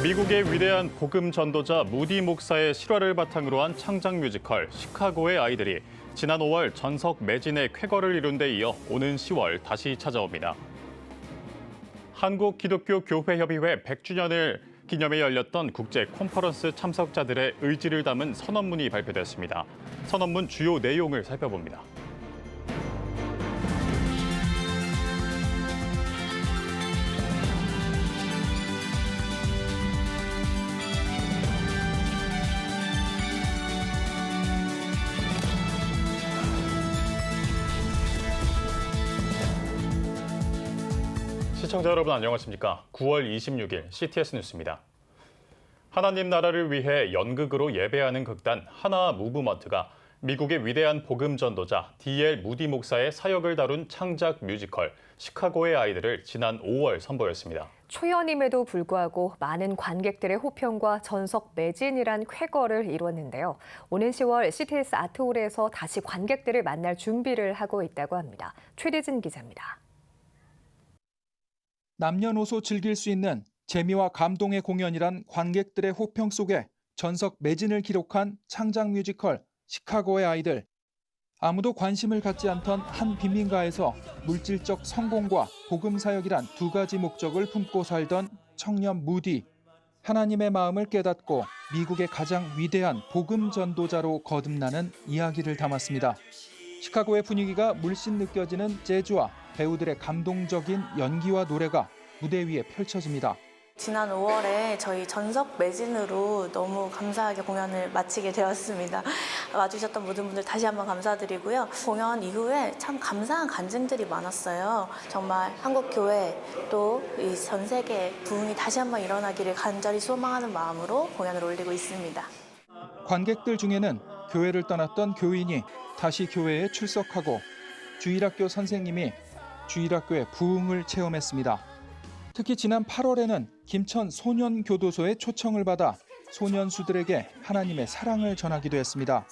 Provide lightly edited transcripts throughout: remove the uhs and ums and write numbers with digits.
미국의 위대한 복음 전도자 무디 목사의 실화를 바탕으로 한 창작 뮤지컬 시카고의 아이들이 지난 5월 전석 매진의 쾌거를 이룬 데 이어 오는 10월 다시 찾아옵니다. 한국기독교교회협의회 100주년을 기념해 열렸던 국제 컨퍼런스 참석자들의 의지를 담은 선언문이 발표됐습니다. 선언문 주요 내용을 살펴봅니다. 시청자 여러분 안녕하십니까? 9월 26일 CTS 뉴스입니다. 하나님 나라를 위해 연극으로 예배하는 극단 하나 무브먼트가 미국의 위대한 복음 전도자 D.L. 무디 목사의 사역을 다룬 창작 뮤지컬 시카고의 아이들을 지난 5월 선보였습니다. 초연임에도 불구하고 많은 관객들의 호평과 전석 매진이란 쾌거를 이뤘는데요. 오는 10월 CTS 아트홀에서 다시 관객들을 만날 준비를 하고 있다고 합니다. 최대진 기자입니다. 남녀노소 즐길 수 있는 재미와 감동의 공연이란 관객들의 호평 속에 전석 매진을 기록한 창작 뮤지컬 시카고의 아이들. 아무도 관심을 갖지 않던 한 빈민가에서 물질적 성공과 복음 사역이란 두 가지 목적을 품고 살던 청년 무디. 하나님의 마음을 깨닫고 미국의 가장 위대한 복음 전도자로 거듭나는 이야기를 담았습니다. 시카고의 분위기가 물씬 느껴지는 재즈와 배우들의 감동적인 연기와 노래가 무대 위에 펼쳐집니다. 지난 5월에 저희 전석 매진으로 너무 감사하게 공연을 마치게 되었습니다. 와주셨던 모든 분들 다시 한번 감사드리고요. 공연 이후에 참 감사한 간증들이 많았어요. 정말 한국 교회 또 이 전 세계 부흥이 다시 한번 일어나기를 간절히 소망하는 마음으로 공연을 올리고 있습니다. 관객들 중에는 교회를 떠났던 교인이 다시 교회에 출석하고 주일학교 선생님이 주일학교의 부흥을 체험했습니다. 특히 지난 8월에는 김천 소년교도소의 초청을 받아 소년수들에게 하나님의 사랑을 전하기도 했습니다.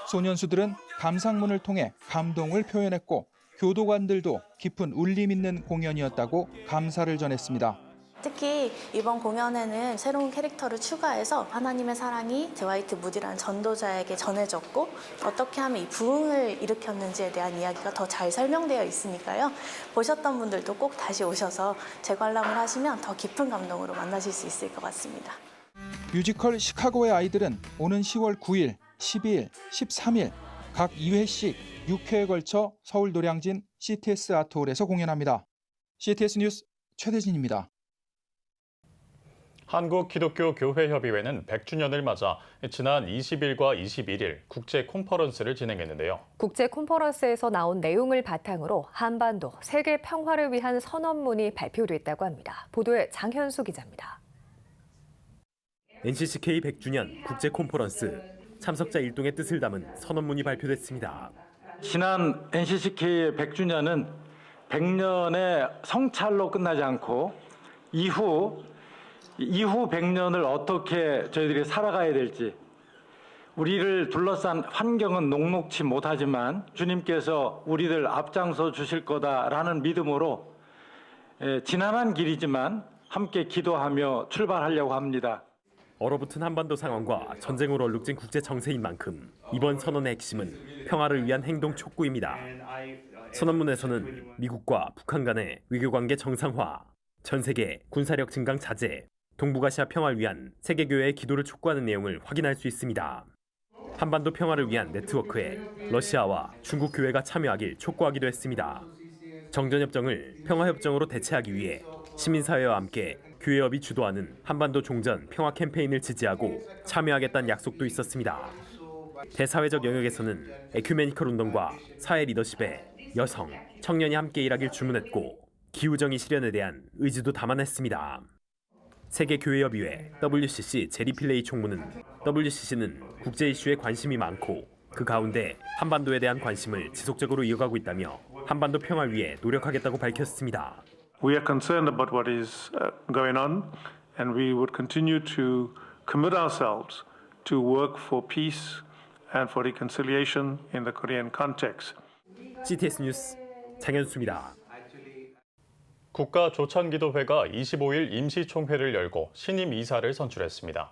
소년수들은 감상문을 통해 감동을 표현했고 교도관들도 깊은 울림 있는 공연이었다고 감사를 전했습니다. 특히 이번 공연에는 새로운 캐릭터를 추가해서 하나님의 사랑이 드와이트 무디라는 전도자에게 전해졌고 어떻게 하면 이 부흥을 일으켰는지에 대한 이야기가 더 잘 설명되어 있으니까요. 보셨던 분들도 꼭 다시 오셔서 재관람을 하시면 더 깊은 감동으로 만나실 수 있을 것 같습니다. 뮤지컬 시카고의 아이들은 오는 10월 9일, 12일, 13일 각 2회씩 6회에 걸쳐 서울 노량진 CTS 아트홀에서 공연합니다. CTS 뉴스 최대진입니다. 한국기독교교회협의회는 100주년을 맞아 지난 20일과 21일 국제 콘퍼런스를 진행했는데요. 국제 콘퍼런스에서 나온 내용을 바탕으로 한반도 세계 평화를 위한 선언문이 발표됐다고 합니다. 보도에 장현수 기자입니다. NCCK 100주년 국제 콘퍼런스 참석자 일동의 뜻을 담은 선언문이 발표됐습니다. 지난 NCCK의 100주년은 100년의 성찰로 끝나지 않고 이후 100년을 어떻게 저희들이 살아가야 될지, 우리를 둘러싼 환경은 녹록치 못하지만 주님께서 우리들 앞장서 주실 거다라는 믿음으로 지난한 길이지만 함께 기도하며 출발하려고 합니다. 얼어붙은 한반도 상황과 전쟁으로 얼룩진 국제 정세인 만큼 이번 선언의 핵심은 평화를 위한 행동 촉구입니다. 선언문에서는 미국과 북한 간의 외교관계 정상화, 전 세계 군사력 증강 자제, 동북아시아 평화를 위한 세계교회의 기도를 촉구하는 내용을 확인할 수 있습니다. 한반도 평화를 위한 네트워크에 러시아와 중국 교회가 참여하길 촉구하기도 했습니다. 정전협정을 평화협정으로 대체하기 위해 시민사회와 함께 교회협이 주도하는 한반도 종전 평화 캠페인을 지지하고 참여하겠다는 약속도 있었습니다. 대사회적 영역에서는 에큐메니컬 운동과 사회 리더십에 여성, 청년이 함께 일하길 주문했고 기후정의 실현에 대한 의지도 담아냈습니다. 세계교회협의회 WCC 제리 필레이 총무는 WCC는 국제 이슈에 관심이 많고 그 가운데 한반도에 대한 관심을 지속적으로 이어가고 있다며 한반도 평화를 위해 노력하겠다고 밝혔습니다. We are concerned about what is going on and we would continue to commit ourselves to work for peace and for reconciliation in the Korean context. CTS 뉴스 장현수입니다. 국가조찬기도회가 25일 임시총회를 열고 신임 이사를 선출했습니다.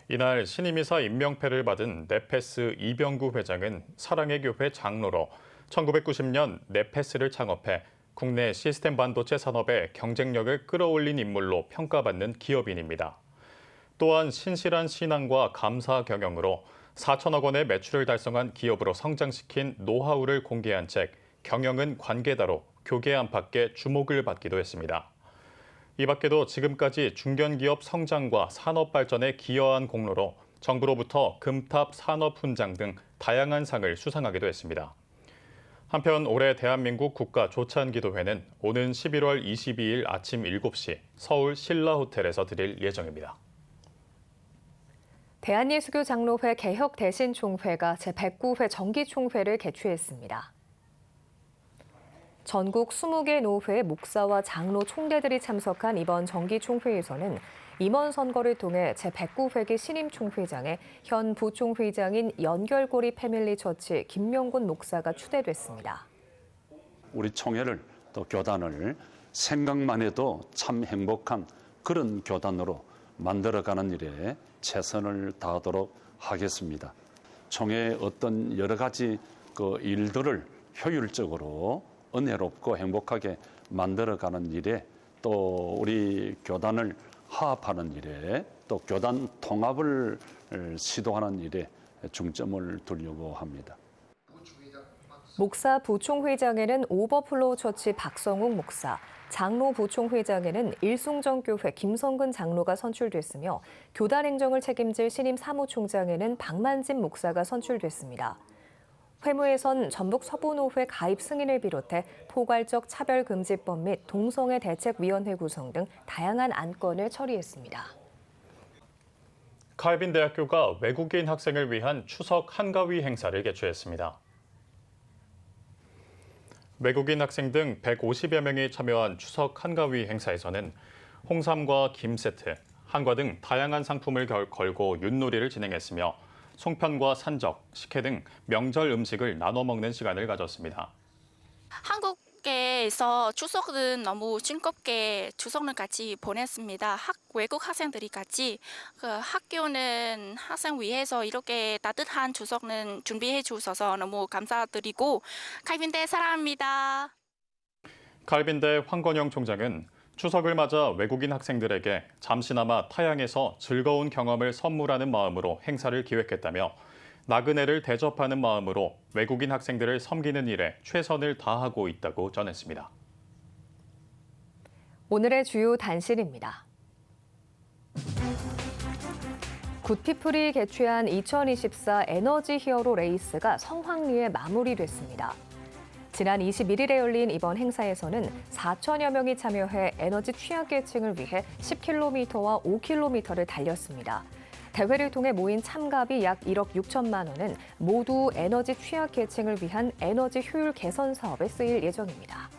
이날 신임이사 임명패를 받은 네페스 이병구 회장은 사랑의 교회 장로로 1990년 네페스를 창업해 국내 시스템 반도체 산업의 경쟁력을 끌어올린 인물로 평가받는 기업인입니다. 또한 신실한 신앙과 감사 경영으로 4천억 원의 매출을 달성한 기업으로 성장시킨 노하우를 공개한 책 경영은 관계다로 교계 안팎의 주목을 받기도 했습니다. 이 밖에도 지금까지 중견기업 성장과 산업 발전에 기여한 공로로 정부로부터 금탑 산업훈장 등 다양한 상을 수상하기도 했습니다. 한편 올해 대한민국 국가조찬기도회는 오는 11월 22일 아침 7시 서울 신라호텔에서 드릴 예정입니다. 대한예수교 장로회 개혁 대신 총회가 제109회 정기총회를 개최했습니다. 전국 20개 노회 목사와 장로 총대들이 참석한 이번 정기총회에서는 임원 선거를 통해 제109회기 신임 총회장에 현 부총회장인 연결고리 패밀리 처치 김명곤 목사가 추대됐습니다. 우리 총회를 또 교단을 생각만 해도 참 행복한 그런 교단으로 만들어가는 일에 최선을 다하도록 하겠습니다. 총회의 어떤 여러 가지 그 일들을 효율적으로 은혜롭고 행복하게 만들어가는 일에 또 우리 교단을 화합하는 일에 또 교단 통합을 시도하는 일에 중점을 두려고 합니다. 목사 부총회장에는 오버플로우 처치 박성욱 목사, 장로 부총회장에는 일숭정교회 김성근 장로가 선출됐으며 교단 행정을 책임질 신임 사무총장에는 박만진 목사가 선출됐습니다. 회무에선 전북 서부노회 가입 승인을 비롯해 포괄적 차별금지법 및 동성애 대책위원회 구성 등 다양한 안건을 처리했습니다. 칼빈 대학교가 외국인 학생을 위한 추석 한가위 행사를 개최했습니다. 외국인 학생 등 150여 명이 참여한 추석 한가위 행사에서는 홍삼과 김 세트, 한과 등 다양한 상품을 걸고 윷놀이를 진행했으며 송편과 산적, 식혜 등 명절 음식을 나눠 먹는 시간을 가졌습니다. 한국에서 추석은 너무 즐겁게 추석을 같이 보냈습니다. 외국 학생들이 같이 학교는 학생 위해서 이렇게 따뜻한 추석은 준비해 주셔서 너무 감사드리고 칼빈대 사랑합니다. 칼빈대 황건영 총장은 추석을 맞아 외국인 학생들에게 잠시나마 타향에서 즐거운 경험을 선물하는 마음으로 행사를 기획했다며 나그네를 대접하는 마음으로 외국인 학생들을 섬기는 일에 최선을 다하고 있다고 전했습니다. 오늘의 주요 단신입니다. 굿피플이 개최한 2024 에너지 히어로 레이스가 성황리에 마무리됐습니다. 지난 21일에 열린 이번 행사에서는 4천여 명이 참여해 에너지 취약계층을 위해 10km와 5km를 달렸습니다. 대회를 통해 모인 참가비 약 1억 6천만 원은 모두 에너지 취약계층을 위한 에너지 효율 개선 사업에 쓰일 예정입니다.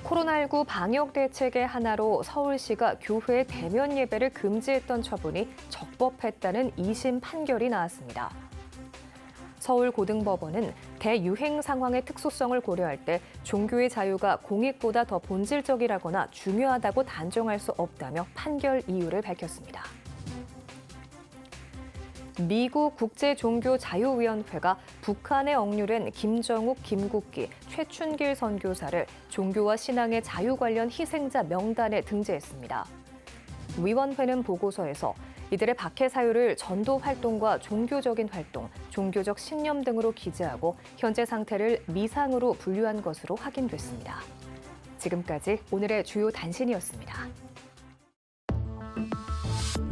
코로나19 방역 대책의 하나로 서울시가 교회 대면 예배를 금지했던 처분이 적법했다는 2심 판결이 나왔습니다. 서울고등법원은 대유행 상황의 특수성을 고려할 때 종교의 자유가 공익보다 더 본질적이라거나 중요하다고 단정할 수 없다며 판결 이유를 밝혔습니다. 미국 국제종교자유위원회가 북한에 억류된 김정욱, 김국기, 최춘길 선교사를 종교와 신앙의 자유 관련 희생자 명단에 등재했습니다. 위원회는 보고서에서 이들의 박해 사유를 전도 활동과 종교적인 활동, 종교적 신념 등으로 기재하고 현재 상태를 미상으로 분류한 것으로 확인됐습니다. 지금까지 오늘의 주요 단신이었습니다.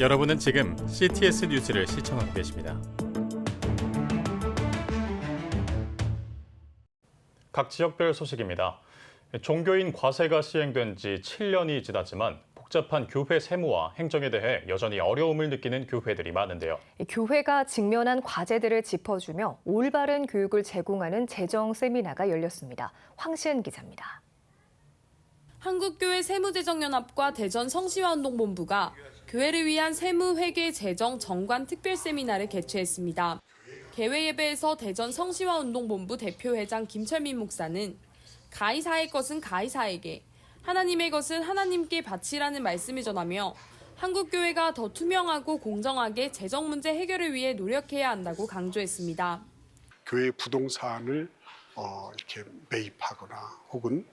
여러분은 지금 CTS 뉴스를 시청하고 계십니다. 각 지역별 소식입니다. 종교인 과세가 시행된 지 7년이 지났지만 복잡한 교회 세무와 행정에 대해 여전히 어려움을 느끼는 교회들이 많은데요. 교회가 직면한 과제들을 짚어주며 올바른 교육을 제공하는 재정 세미나가 열렸습니다. 황시은 기자입니다. 한국교회 세무재정연합과 대전 성시화운동본부가 교회를 위한 세무회계 재정 정관 특별 세미나를 개최했습니다. 개회 예배에서 대전 성시화운동본부 대표회장 김철민 목사는 가이사의 것은 가이사에게, 하나님의 것은 하나님께 바치라는 말씀을 전하며 한국교회가 더 투명하고 공정하게 재정 문제 해결을 위해 노력해야 한다고 강조했습니다. 교회 부동산을 이렇게 매입하거나 혹은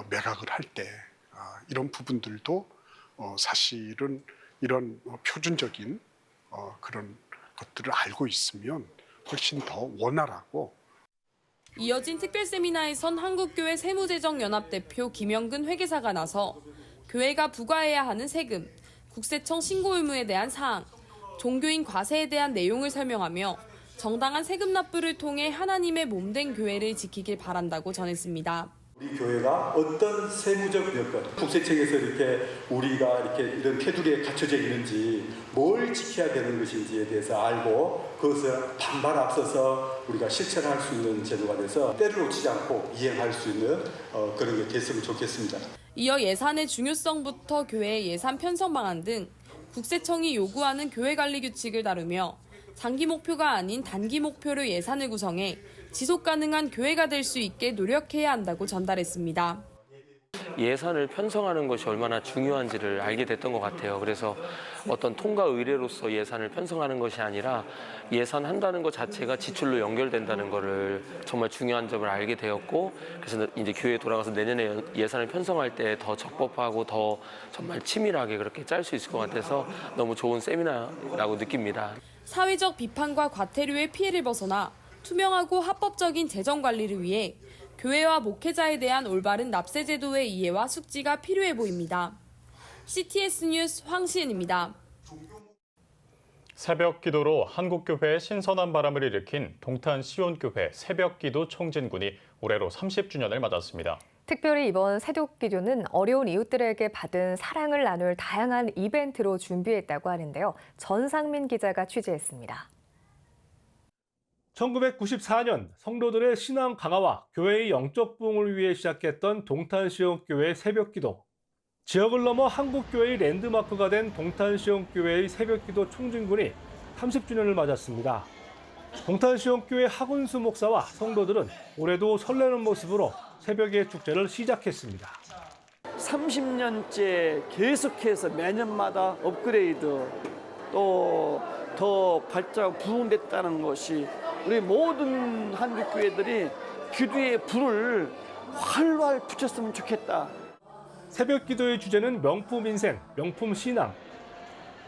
매각을 할 때 이런 부분들도 사실은 이런 표준적인 그런 것들을 알고 있으면 훨씬 더 원활하고. 이어진 특별 세미나에선 한국교회 세무재정연합 대표 김영근 회계사가 나서 교회가 부과해야 하는 세금, 국세청 신고 의무에 대한 사항, 종교인 과세에 대한 내용을 설명하며 정당한 세금 납부를 통해 하나님의 몸된 교회를 지키길 바란다고 전했습니다. 우리 교회가 어떤 세무적 여건, 국세청에서 이렇게 우리가 이렇게 이런 테두리에 갖춰져 있는지, 뭘 지켜야 되는 것인지에 대해서 알고 그것을 반발 앞서서 우리가 실천할 수 있는 제도가 돼서 때를 놓치지 않고 이행할 수 있는 그런 게 됐으면 좋겠습니다. 이어 예산의 중요성부터 교회의 예산 편성 방안 등 국세청이 요구하는 교회 관리 규칙을 다루며 장기 목표가 아닌 단기 목표로 예산을 구성해 지속 가능한 교회가 될 수 있게 노력해야 한다고 전달했습니다. 예산을 편성하는 것이 얼마나 중요한지를 알게 됐던 것 같아요. 그래서 어떤 통과 의례로서 예산을 편성하는 것이 아니라 예산한다는 것 자체가 지출로 연결된다는 것을 정말 중요한 점을 알게 되었고, 그래서 이제 교회에 돌아가서 내년에 예산을 편성할 때 더 적법하고 더 정말 치밀하게 그렇게 짤 수 있을 것 같아서 너무 좋은 세미나라고 느낍니다. 사회적 비판과 과태료의 피해를 벗어나 투명하고 합법적인 재정 관리를 위해 교회와 목회자에 대한 올바른 납세 제도의 이해와 숙지가 필요해 보입니다. CTS 뉴스 황시은입니다. 새벽 기도로 한국교회에 신선한 바람을 일으킨 동탄 시온교회 새벽기도 총진군이 올해로 30주년을 맞았습니다. 특별히 이번 새벽기도는 어려운 이웃들에게 받은 사랑을 나눌 다양한 이벤트로 준비했다고 하는데요. 전상민 기자가 취재했습니다. 1994년 성도들의 신앙 강화와 교회의 영적 부흥을 위해 시작했던 동탄시온교회 새벽기도. 지역을 넘어 한국교회의 랜드마크가 된 동탄시온교회의 새벽기도 총진군이 30주년을 맞았습니다. 동탄시온교회 하군수 목사와 성도들은 올해도 설레는 모습으로 새벽의 축제를 시작했습니다. 30년째 계속해서 매년마다 업그레이드, 또 더 발전 부흥됐다는 것이 우리 모든 한국교회들이 기도의 불을 활활 붙였으면 좋겠다. 새벽 기도의 주제는 명품 인생, 명품 신앙.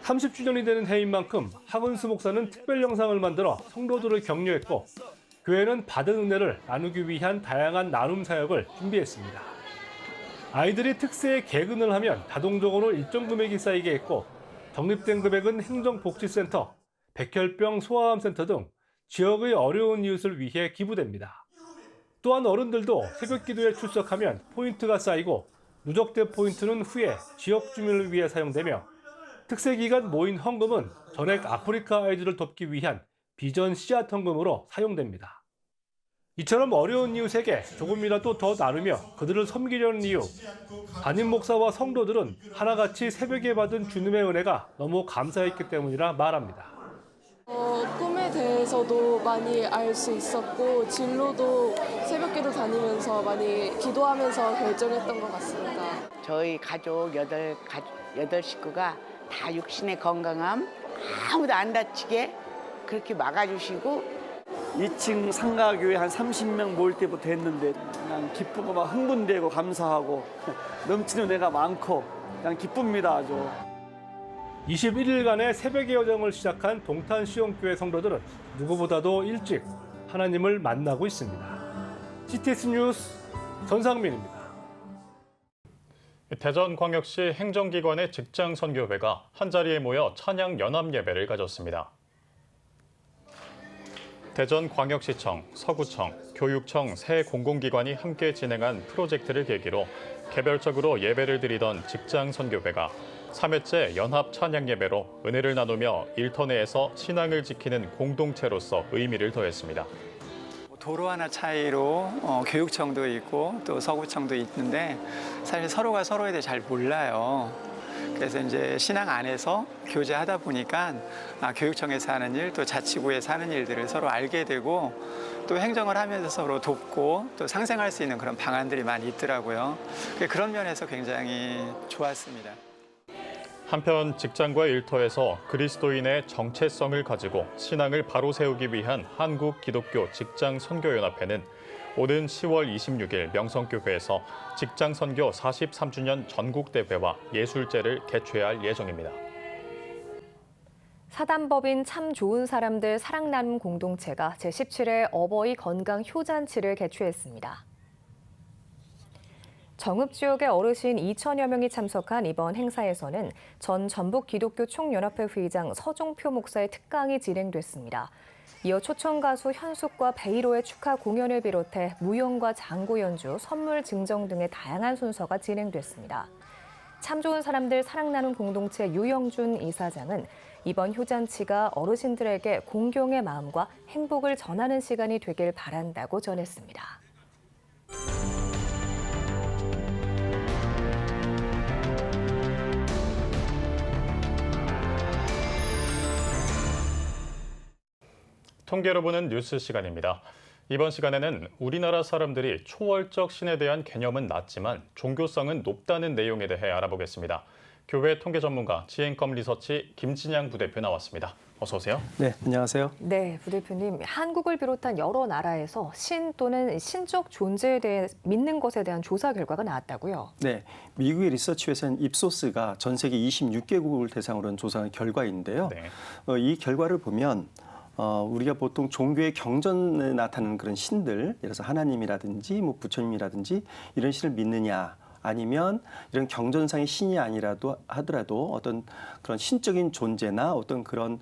30주년이 되는 해인 만큼 하근수 목사는 특별 영상을 만들어 성도들을 격려했고, 교회는 받은 은혜를 나누기 위한 다양한 나눔 사역을 준비했습니다. 아이들이 특세에 개근을 하면 자동적으로 일정 금액이 쌓이게 했고, 적립된 금액은 행정복지센터, 백혈병 소아암센터 등 지역의 어려운 이웃을 위해 기부됩니다. 또한 어른들도 새벽 기도에 출석하면 포인트가 쌓이고, 누적된 포인트는 후에 지역 주민을 위해 사용되며, 특세 기간 모인 헌금은 전액 아프리카 아이들을 돕기 위한 비전 씨앗 헌금으로 사용됩니다. 이처럼 어려운 이웃에게 조금이라도 더 나누며 그들을 섬기려는 이유, 담임 목사와 성도들은 하나같이 새벽에 받은 주님의 은혜가 너무 감사했기 때문이라 말합니다. 꿈에 대해서도 많이 알 수 있었고, 진로도 새벽기도 다니면서 많이 기도하면서 결정했던 것 같습니다. 저희 가족 8 식구가 다 육신의 건강함, 아무도 안 다치게 그렇게 막아주시고, 2층 상가교회 한 30명 모일 때부터 했는데 그냥 기쁘고 막 흥분되고 감사하고 넘치는 은혜가 많고 그냥 기쁩니다. 아주. 21일간의 새벽의 여정을 시작한 동탄시온교회 성도들은 누구보다도 일찍 하나님을 만나고 있습니다. CTS 뉴스 전상민입니다. 대전광역시 행정기관의 직장선교회가 한자리에 모여 찬양 연합 예배를 가졌습니다. 대전광역시청, 서구청, 교육청 세 공공기관이 함께 진행한 프로젝트를 계기로 개별적으로 예배를 드리던 직장선교회가 3회째 연합 찬양 예배로 은혜를 나누며 일터 내에서 신앙을 지키는 공동체로서 의미를 더했습니다. 도로 하나 차이로 교육청도 있고 또 서구청도 있는데 사실 서로가 서로에 대해 잘 몰라요. 그래서 이제 신앙 안에서 교제하다 보니까 교육청에서 하는 일, 또 자치구에서 하는 일들을 서로 알게 되고 또 행정을 하면서 서로 돕고 또 상생할 수 있는 그런 방안들이 많이 있더라고요. 그런 면에서 굉장히 좋았습니다. 한편 직장과 일터에서 그리스도인의 정체성을 가지고 신앙을 바로 세우기 위한 한국기독교 직장선교연합회는 오는 10월 26일 명성교회에서 직장선교 43주년 전국대회와 예술제를 개최할 예정입니다. 사단법인 참 좋은 사람들 사랑 나눔 공동체가 제17회 어버이 건강 효잔치를 개최했습니다. 정읍 지역의 어르신 2천여 명이 참석한 이번 행사에서는 전 전북기독교총연합회 회장 서종표 목사의 특강이 진행됐습니다. 이어 초청 가수 현숙과 베이로의 축하 공연을 비롯해 무용과 장구 연주, 선물 증정 등의 다양한 순서가 진행됐습니다. 참 좋은 사람들 사랑 나눔 공동체 유영준 이사장은 이번 효잔치가 어르신들에게 공경의 마음과 행복을 전하는 시간이 되길 바란다고 전했습니다. 통계로 보는 뉴스 시간입니다. 이번 시간에는 우리나라 사람들이 초월적 신에 대한 개념은 낮지만 종교성은 높다는 내용에 대해 알아보겠습니다. 교회 통계 전문가 지앤컴 리서치 김진양 부대표 나왔습니다. 어서 오세요. 네, 안녕하세요. 네, 부대표님. 한국을 비롯한 여러 나라에서 신 또는 신적 존재에 대해 믿는 것에 대한 조사 결과가 나왔다고요? 네, 미국의 리서치회사인 입소스가 전 세계 26개국을 대상으로 한 조사 결과인데요. 네. 이 결과를 보면 우리가 보통 종교의 경전에 나타나는 그런 신들, 예를 들어서 하나님이라든지 뭐 부처님이라든지 이런 신을 믿느냐, 아니면 이런 경전상의 신이 아니라도 하더라도 어떤 그런 신적인 존재나 어떤 그런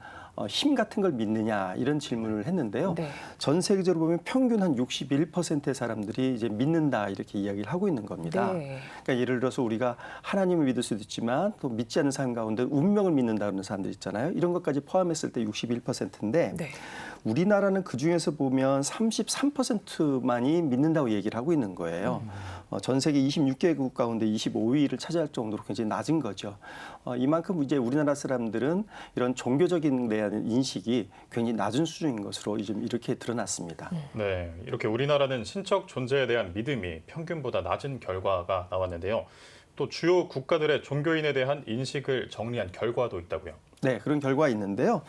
힘 같은 걸 믿느냐 이런 질문을 했는데요. 네. 전 세계적으로 보면 평균 한 61%의 사람들이 이제 믿는다 이렇게 이야기를 하고 있는 겁니다. 네. 그러니까 예를 들어서 우리가 하나님을 믿을 수도 있지만 또 믿지 않는 사람 가운데 운명을 믿는다는 사람들 있잖아요. 이런 것까지 포함했을 때 61%인데 네. 우리나라는 그중에서 보면 33%만이 믿는다고 얘기를 하고 있는 거예요. 전 세계 26개국 가운데 25위를 차지할 정도로 굉장히 낮은 거죠. 이만큼 이제 우리나라 사람들은 이런 종교적인 데 대한 인식이 굉장히 낮은 수준인 것으로 좀 이렇게 드러났습니다. 네, 이렇게 우리나라는 신적 존재에 대한 믿음이 평균보다 낮은 결과가 나왔는데요. 또 주요 국가들의 종교인에 대한 인식을 정리한 결과도 있다고요. 네, 그런 결과가 있는데요.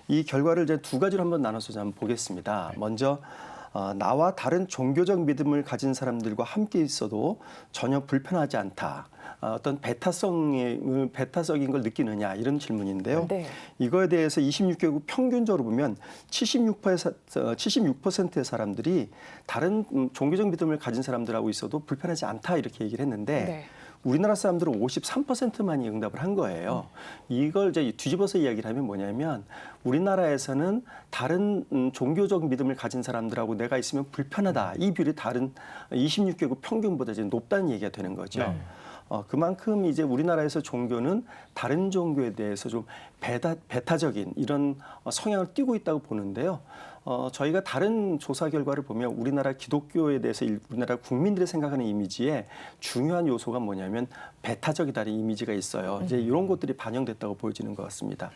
이 결과를 이제 두 가지로 한번 나눠서 한번 보겠습니다. 먼저 나와 다른 종교적 믿음을 가진 사람들과 함께 있어도 전혀 불편하지 않다. 어떤 배타적인 걸 느끼느냐 이런 질문인데요. 네. 이거에 대해서 26개국 평균적으로 보면 76%의 사람들이 다른 종교적 믿음을 가진 사람들하고 있어도 불편하지 않다 이렇게 얘기를 했는데 네. 우리나라 사람들은 53%만이 응답을 한 거예요. 이걸 이제 뒤집어서 이야기를 하면 뭐냐면 우리나라에서는 다른 종교적 믿음을 가진 사람들하고 내가 있으면 불편하다. 이 비율이 다른 26개국 평균보다 이제 높다는 얘기가 되는 거죠. 네. 그만큼 이제 우리나라에서 종교는 다른 종교에 대해서 좀 배타적인 이런 성향을 띠고 있다고 보는데요. 저희가 다른 조사 결과를 보면 우리나라 기독교에 대해서 우리나라 국민들이 생각하는 이미지에 중요한 요소가 뭐냐면 배타적이다는 이미지가 있어요. 이제 이런 것들이 반영됐다고 보여지는 것 같습니다.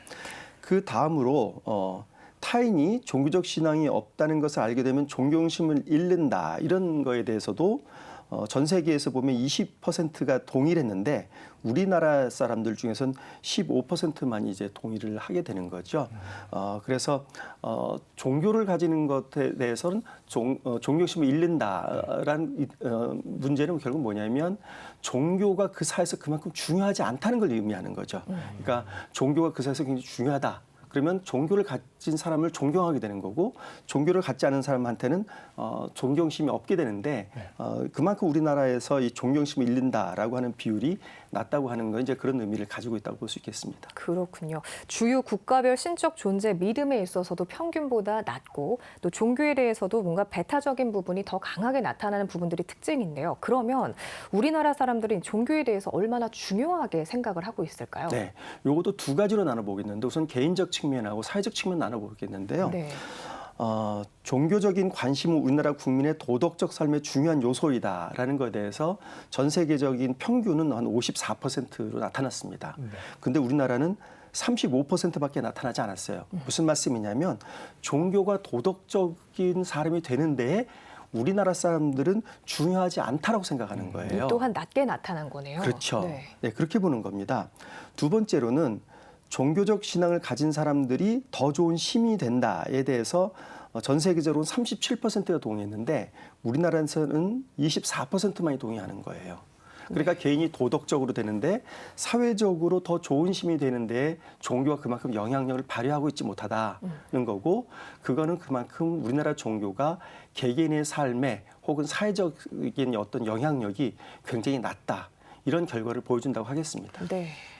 그 다음으로 타인이 종교적 신앙이 없다는 것을 알게 되면 존경심을 잃는다 이런 거에 대해서도 전 세계에서 보면 20%가 동의를 했는데 우리나라 사람들 중에서는 15%만 이제 동의를 하게 되는 거죠. 그래서 종교를 가지는 것에 대해서는 존경심을 잃는다라는 문제는 결국 뭐냐면 종교가 그 사회에서 그만큼 중요하지 않다는 걸 의미하는 거죠. 그러니까 종교가 그 사회에서 굉장히 중요하다. 그러면 종교를 가진 사람을 존경하게 되는 거고 종교를 갖지 않은 사람한테는 존경심이 없게 되는데 그만큼 우리나라에서 이 존경심을 잃는다라고 하는 비율이 낮다고 하는 건 이제 그런 의미를 가지고 있다고 볼 수 있겠습니다. 그렇군요. 주요 국가별 신적 존재 믿음에 있어서도 평균보다 낮고 또 종교에 대해서도 뭔가 배타적인 부분이 더 강하게 나타나는 부분들이 특징인데요. 그러면 우리나라 사람들이 종교에 대해서 얼마나 중요하게 생각을 하고 있을까요? 네, 요것도 두 가지로 나눠보겠는데 우선 개인적 측면하고 사회적 측면 나눠보겠는데요. 네. 종교적인 관심은 우리나라 국민의 도덕적 삶의 중요한 요소이다라는 것에 대해서 전 세계적인 평균은 한 54%로 나타났습니다. 근데 우리나라는 35%밖에 나타나지 않았어요. 무슨 말씀이냐면 종교가 도덕적인 사람이 되는데 우리나라 사람들은 중요하지 않다라고 생각하는 거예요. 또한 낮게 나타난 거네요. 그렇죠. 네, 그렇게 보는 겁니다. 두 번째로는 종교적 신앙을 가진 사람들이 더 좋은 시민이 된다에 대해서 전 세계적으로 37%가 동의했는데 우리나라에서는 24%만이 동의하는 거예요. 그러니까 개인이 도덕적으로 되는데 사회적으로 더 좋은 시민이 되는데 종교가 그만큼 영향력을 발휘하고 있지 못하다는 거고, 그거는 그만큼 우리나라 종교가 개개인의 삶에 혹은 사회적인 어떤 영향력이 굉장히 낮다, 이런 결과를 보여준다고 하겠습니다.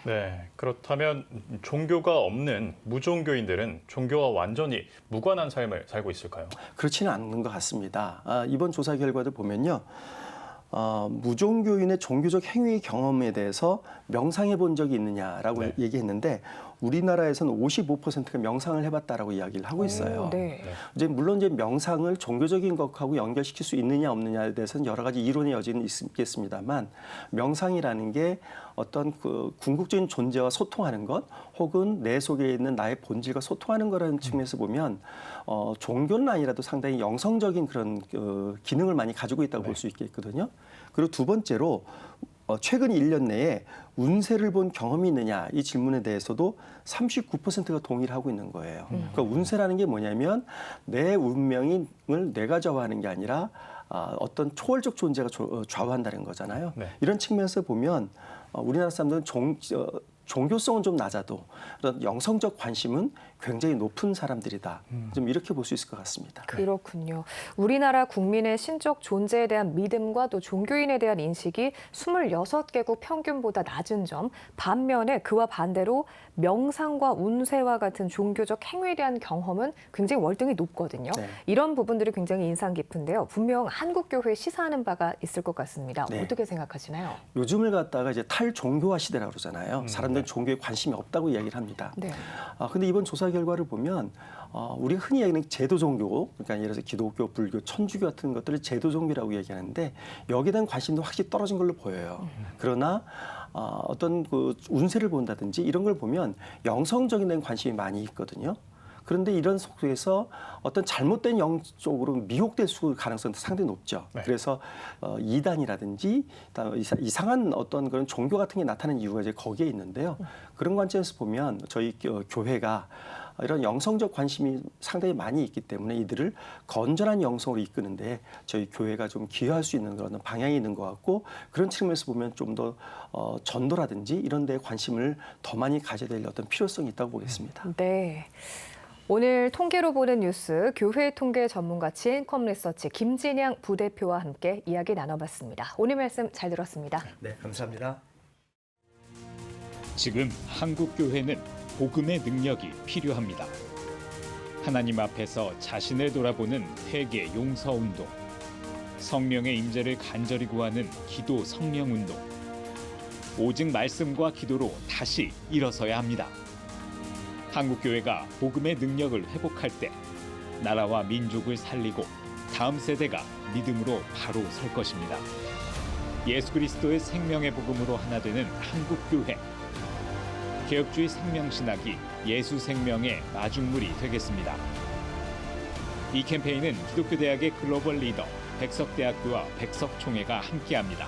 네, 그렇다면 종교가 없는 무종교인들은 종교와 완전히 무관한 삶을 살고 있을까요? 그렇지는 않는 것 같습니다. 이번 조사 결과를 보면요. 무종교인의 종교적 행위 경험에 대해서 명상해 본 적이 있느냐라고 얘기했는데 우리나라에서는 55%가 명상을 해봤다라고 이야기를 하고 있어요. 이제 물론 이제 명상을 종교적인 것하고 연결시킬 수 있느냐 없느냐에 대해서는 여러 가지 이론의 여지는 있겠습니다만, 명상이라는 게 어떤 그 궁극적인 존재와 소통하는 것, 혹은 내 속에 있는 나의 본질과 소통하는 거라는 측면에서 보면 종교는 아니라도 상당히 영성적인 그런 기능을 많이 가지고 있다고 볼 수 있겠거든요. 그리고 두 번째로 최근 1년 내에 운세를 본 경험이 있느냐, 이 질문에 대해서도 39%가 동의를 하고 있는 거예요. 그러니까 운세라는 게 뭐냐면 내 운명을 내가 좌우하는 게 아니라 어떤 초월적 존재가 좌우한다는 거잖아요. 이런 측면에서 보면 우리나라 사람들은 종교성은 좀 낮아도 그런 영성적 관심은 굉장히 높은 사람들이다. 좀 이렇게 볼 수 있을 것 같습니다. 그렇군요. 우리나라 국민의 신적 존재에 대한 믿음과 또 종교인에 대한 인식이 26개국 평균보다 낮은 점, 반면에 그와 반대로 명상과 운세와 같은 종교적 행위에 대한 경험은 굉장히 월등히 높거든요. 이런 부분들이 굉장히 인상 깊은데요. 분명 한국교회에 시사하는 바가 있을 것 같습니다. 어떻게 생각하시나요? 요즘을 갖다가 이제 탈종교화 시대라고 그러잖아요. 사람들은 종교에 관심이 없다고 이야기를 합니다. 근데 이번 조사 결과를 보면 우리가 흔히 얘기하는 제도 종교, 그러니까 예를 들어서 기독교, 불교, 천주교 같은 것들을 제도 종교라고 얘기하는데 여기에 대한 관심도 확실히 떨어진 걸로 보여요. 그러나 어떤 그 운세를 본다든지 이런 걸 보면 영성적인 데는 관심이 많이 있거든요. 그런데 이런 속에서 어떤 잘못된 영적으로 미혹될 가능성도 상당히 높죠. 그래서 이단이라든지 이상한 어떤 그런 종교 같은 게 나타나는 이유가 이제 거기에 있는데요. 그런 관점에서 보면 저희 교회가 이런 영성적 관심이 상당히 많이 있기 때문에 이들을 건전한 영성으로 이끄는데 저희 교회가 좀 기여할 수 있는 그런 방향이 있는 것 같고, 그런 측면에서 보면 좀 더 전도라든지 이런 데에 관심을 더 많이 가져야 될 어떤 필요성이 있다고 보겠습니다. 네. 오늘 통계로 보는 뉴스, 교회 통계 전문가 지앤컴 리서치 김진양 부대표와 함께 이야기 나눠봤습니다. 오늘 말씀 잘 들었습니다. 네, 감사합니다. 지금 한국 교회는 복음의 능력이 필요합니다. 하나님 앞에서 자신을 돌아보는 회개 용서 운동, 성령의 임재를 간절히 구하는 기도 성령 운동, 오직 말씀과 기도로 다시 일어서야 합니다. 한국 교회가 복음의 능력을 회복할 때 나라와 민족을 살리고 다음 세대가 믿음으로 바로 설 것입니다. 예수 그리스도의 생명의 복음으로 하나 되는 한국 교회. 개혁주의 생명신학이 예수 생명의 마중물이 되겠습니다. 이 캠페인은 기독교대학의 글로벌 리더 백석대학교와 백석총회가 함께합니다.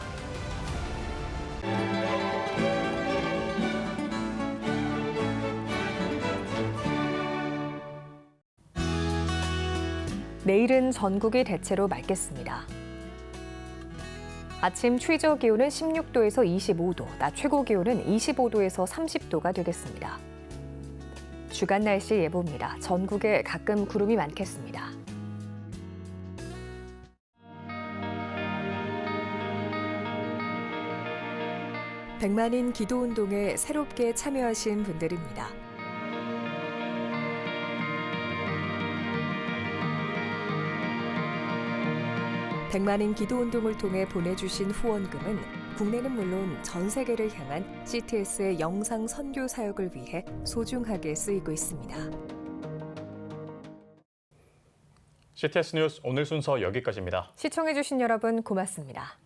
내일은 전국이 대체로 맑겠습니다. 아침 최저 기온은 16도에서 25도, 낮 최고 기온은 25도에서 30도가 되겠습니다. 주간 날씨 예보입니다. 전국에 가끔 구름이 많겠습니다. 백만인 기도운동에 새롭게 참여하신 분들입니다. 백만인 기도운동을 통해 보내주신 후원금은 국내는 물론 전 세계를 향한 CTS의 영상 선교 사역을 위해 소중하게 쓰이고 있습니다. CTS 뉴스 오늘 순서 여기까지입니다. 시청해주신 여러분 고맙습니다.